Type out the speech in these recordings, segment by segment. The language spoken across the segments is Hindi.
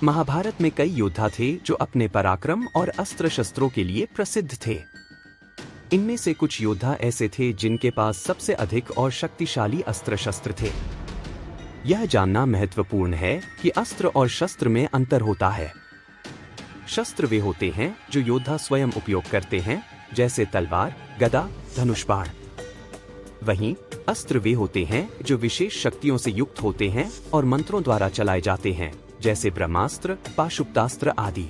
महाभारत में कई योद्धा थे जो अपने पराक्रम और अस्त्र शस्त्रों के लिए प्रसिद्ध थे। इनमें से कुछ योद्धा ऐसे थे जिनके पास सबसे अधिक और शक्तिशाली अस्त्र शस्त्र थे। यह जानना महत्वपूर्ण है कि अस्त्र और शस्त्र में अंतर होता है। शस्त्र वे होते हैं जो योद्धा स्वयं उपयोग करते हैं, जैसे तलवार, गदा, धनुष बाण। वहीं अस्त्र वे होते हैं जो विशेष शक्तियों से युक्त होते हैं और मंत्रों द्वारा चलाए जाते हैं, जैसे ब्रह्मास्त्र, पाशुपतास्त्र आदि।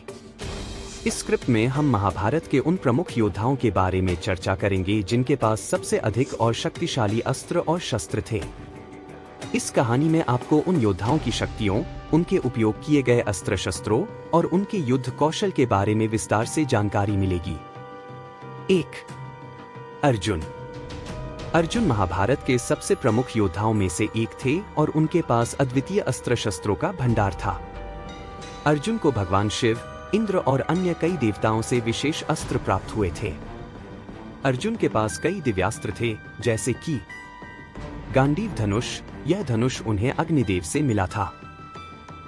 इस स्क्रिप्ट में हम महाभारत के उन प्रमुख योद्धाओं के बारे में चर्चा करेंगे जिनके पास सबसे अधिक और शक्तिशाली अस्त्र और शस्त्र थे। इस कहानी में आपको उन योद्धाओं की शक्तियों, उनके उपयोग किए गए अस्त्र शस्त्रों और उनके युद्ध कौशल के बारे में विस्तार से जानकारी मिलेगी। 1. अर्जुन। अर्जुन महाभारत के सबसे प्रमुख योद्धाओं में से एक थे और उनके पास अद्वितीय अस्त्र शस्त्रों का भंडार था। अर्जुन को भगवान शिव, इंद्र और अन्य कई देवताओं से विशेष अस्त्र प्राप्त हुए थे। अर्जुन के पास कई दिव्यास्त्र थे, जैसे कि गांडीव धनुष। यह धनुष उन्हें अग्निदेव से मिला था।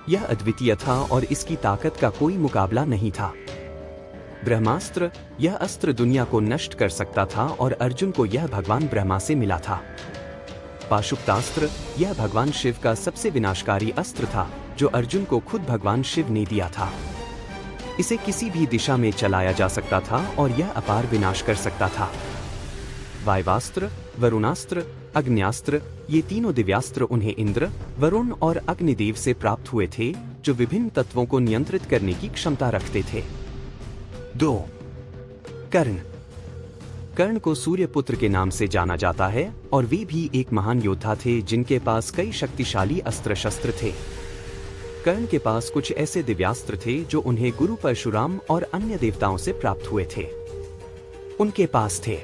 यह अद्वितीय था और इसकी ताकत का कोई मुकाबला नहीं था। ब्रह्मास्त्र। यह अस्त्र दुनिया को नष्ट कर सकता था और अर्जुन को यह भगवान ब्रह्मा से मिला था। पाशुपतास्त्र। यह भगवान शिव का सबसे विनाशकारी अस्त्र था, जो अर्जुन को खुद भगवान शिव ने दिया था। इसे किसी भी दिशा में चलाया जा सकता था और यह अपार विनाश कर सकता था। वायवास्त्र, वरुणास्त्र, अग्न्यास्त्र। ये तीनों दिव्यास्त्र उन्हें इंद्र, वरुण और अग्निदेव से प्राप्त हुए थे, जो विभिन्न तत्वों को नियंत्रित करने की क्षमता रखते थे। 2. कर्ण। कर्ण को सूर्यपुत्र के नाम से जाना जाता है और वे भी एक महान योद्धा थे जिनके पास कई शक्तिशाली अस्त्र शस्त्र थे। कर्ण के पास कुछ ऐसे दिव्यास्त्र थे जो उन्हें गुरु परशुराम और अन्य देवताओं से प्राप्त हुए थे। उनके पास थे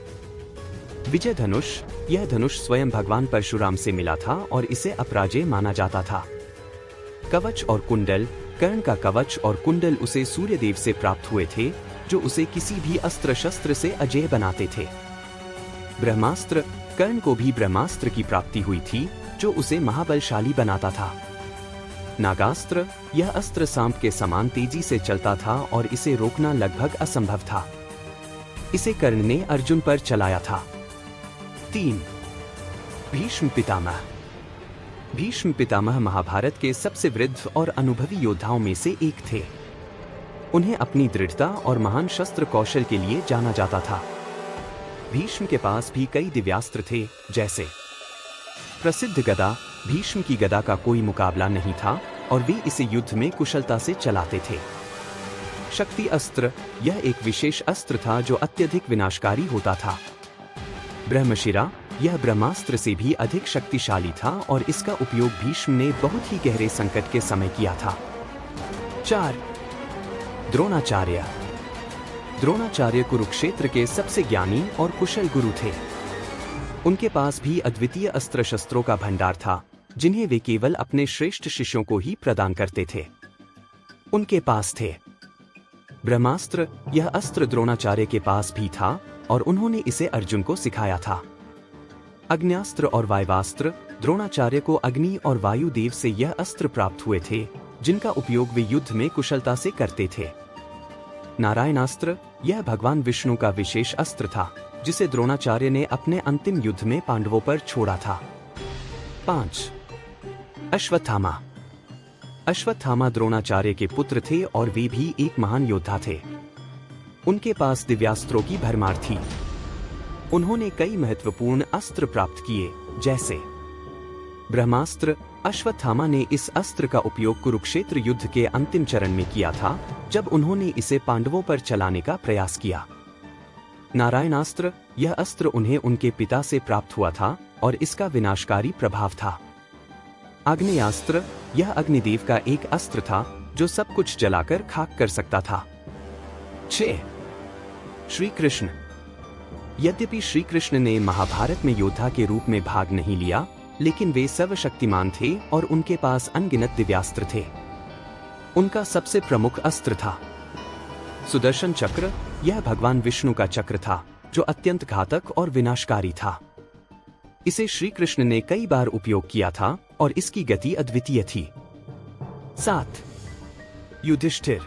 विजय धनुष। यह धनुष स्वयं भगवान परशुराम से मिला था और इसे अपराजय माना जाता था। कवच और कुंडल। कर्ण का कवच और कुंडल उसे सूर्यदेव से प्राप्त हुए थे, जो उसे किसी भी अस्त्र शस्त्र से अजेय बनाते थे। ब्रह्मास्त्र। कर्ण को भी ब्रह्मास्त्र की प्राप्ति हुई थी, जो उसे महाबलशाली बनाता था। नागास्त्र। यह अस्त्र सांप के समान तेजी से चलता था और इसे रोकना लगभग असंभव था। इसे कर्ण ने अर्जुन पर चलाया था। 3. भीष्म पितामह। भीष्म पितामह महाभारत के सबसे वृद्ध और अनुभवी योद्धाओं में से एक थे। उन्हें अपनी दृढ़ता और महान शस्त्र कौशल के लिए जाना जाता था। भीष्म के पास भी कई दिव्यास्त्र थे, जैसे प्रसिद्ध गदा। भीष्म की गदा का कोई मुकाबला नहीं था और वे इसे युद्ध में कुशलता से चलाते थे। शक्ति अस्त्र। यह एक विशेष अस्त्र था जो अत्यधिक विनाशकारी होता था। ब्रह्मशिरा। यह ब्रह्मास्त्र से भी अधिक शक्तिशाली था और इसका उपयोग भीष्म ने बहुत ही गहरे संकट के समय किया था। 4. द्रोणाचार्य। द्रोणाचार्य कुरुक्षेत्र के सबसे ज्ञानी और कुशल गुरु थे। उनके पास भी अद्वितीय अस्त्र शस्त्रों का भंडार था, जिन्हें वे केवल अपने श्रेष्ठ शिष्यों को ही प्रदान करते थे। उनके पास थे ब्रह्मास्त्र। यह अस्त्र द्रोणाचार्य के पास भी था और उन्होंने इसे अर्जुन को सिखाया था। अग्न्यास्त्र और वायवास्त्र। द्रोणाचार्य को अग्नि और वायु देव से यह अस्त्र प्राप्त हुए थे, जिनका उपयोग वे युद्ध में कुशलता से करते थे। नारायणास्त्र। यह भगवान विष्णु का विशेष अस्त्र था, जिसे द्रोणाचार्य ने अपने अंतिम युद्ध में पांडवों पर छोड़ा था। 5. अश्वत्थामा। अश्वत्थामा द्रोणाचार्य के पुत्र थे और वे भी एक महान योद्धा थे। उनके पास दिव्यास्त्रों की भरमार थी। उन्होंने कई महत्वपूर्ण अस्त्र प्राप्त किए, जैसे ब्रह्मास्त्र। अश्वत्थामा ने इस अस्त्र का उपयोग कुरुक्षेत्र युद्ध के अंतिम चरण में किया था, जब उन्होंने इसे पांडवों पर चलाने का प्रयास किया। नारायणास्त्र। यह अस्त्र उन्हें उनके पिता से प्राप्त हुआ था और इसका विनाशकारी प्रभाव था। आग्नेयास्त्र। यह अग्निदेव का एक अस्त्र था जो सब कुछ जलाकर खाक कर सकता था। 6. श्री कृष्ण। यद्यपि श्री कृष्ण ने महाभारत में योद्धा के रूप में भाग नहीं लिया, लेकिन वे सर्वशक्तिमान थे और उनके पास अनगिनत दिव्यास्त्र थे। उनका सबसे प्रमुख अस्त्र था सुदर्शन चक्र। यह भगवान विष्णु का चक्र था, जो अत्यंत घातक और विनाशकारी था। इसे श्री कृष्ण ने कई बार उपयोग किया था और इसकी गति अद्वितीय थी। 7. युधिष्ठिर।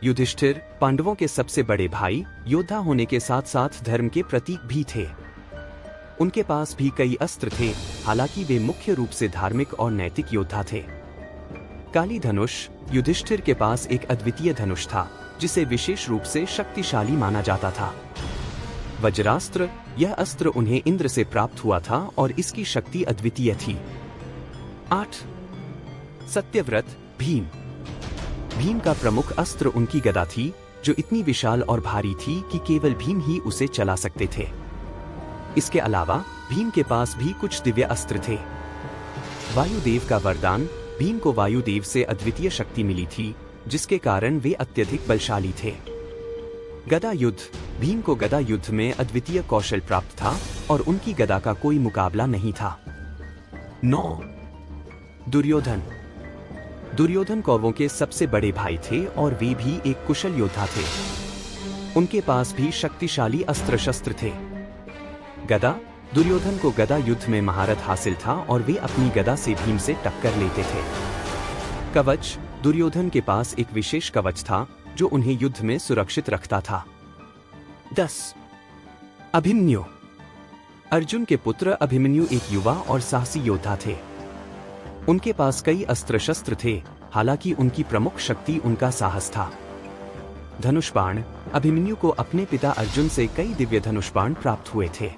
युधिष्ठिर पांडवों के सबसे बड़े भाई, योद्धा होने के साथ साथ धर्म के प्रतीक भी थे। उनके पास भी कई अस्त्र थे, हालांकि वे मुख्य रूप से धार्मिक और नैतिक योद्धा थे। काली धनुष। युधिष्ठिर के पास एक अद्वितीय धनुष था, जिसे विशेष रूप से शक्तिशाली माना जाता था। वज्रास्त्र। यह अस्त्र उन्हें इंद्र से प्राप्त हुआ था और इसकी शक्ति अद्वितीय थी। 8. सत्यव्रत। भीम। भीम का प्रमुख अस्त्र उनकी गदा थी, जो इतनी विशाल और भारी थी कि केवल भीम ही उसे चला सकते थे। इसके अलावा भीम के पास भी कुछ दिव्य अस्त्र थे। वायुदेव का वरदान। भीम को वायुदेव से अद्वितीय शक्ति मिली थी, जिसके कारण वे अत्यधिक बलशाली थे। गदा युद्ध। भीम को गदा युद्ध में अद्वितीय कौशल प्राप्त था और उनकी गदा का कोई मुकाबला नहीं था। 9. दुर्योधन। दुर्योधन कौरवों के सबसे बड़े भाई थे और वे भी एक कुशल योद्धा थे। उनके पास भी शक्तिशाली अस्त्र शस्त्र थे। गदा। दुर्योधन को गदा युद्ध में महारत हासिल था और वे अपनी गदा से भीम से टक्कर लेते थे। कवच। दुर्योधन के पास एक विशेष कवच था, जो उन्हें युद्ध में सुरक्षित रखता था। 10. अभिमन्यु। अर्जुन के पुत्र अभिमन्यु एक युवा और साहसी योद्धा थे। उनके पास कई अस्त्र शस्त्र थे, हालांकि उनकी प्रमुख शक्ति उनका साहस था। धनुष बाण। अभिमन्यु को अपने पिता अर्जुन से कई दिव्य धनुष बाण प्राप्त हुए थे।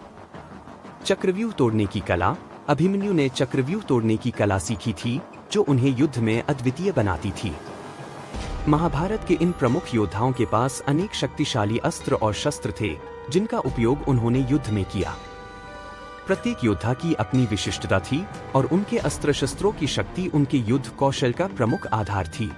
चक्रव्यूह तोड़ने की कला। अभिमन्यु ने चक्रव्यूह तोड़ने की कला सीखी थी, जो उन्हें युद्ध में अद्वितीय बनाती थी। महाभारत के इन प्रमुख योद्धाओं के पास अनेक शक्तिशाली अस्त्र और शस्त्र थे, जिनका उपयोग उन्होंने युद्ध में किया। प्रत्येक योद्धा की अपनी विशिष्टता थी और उनके अस्त्र शस्त्रों की शक्ति उनके युद्ध कौशल का प्रमुख आधार थी।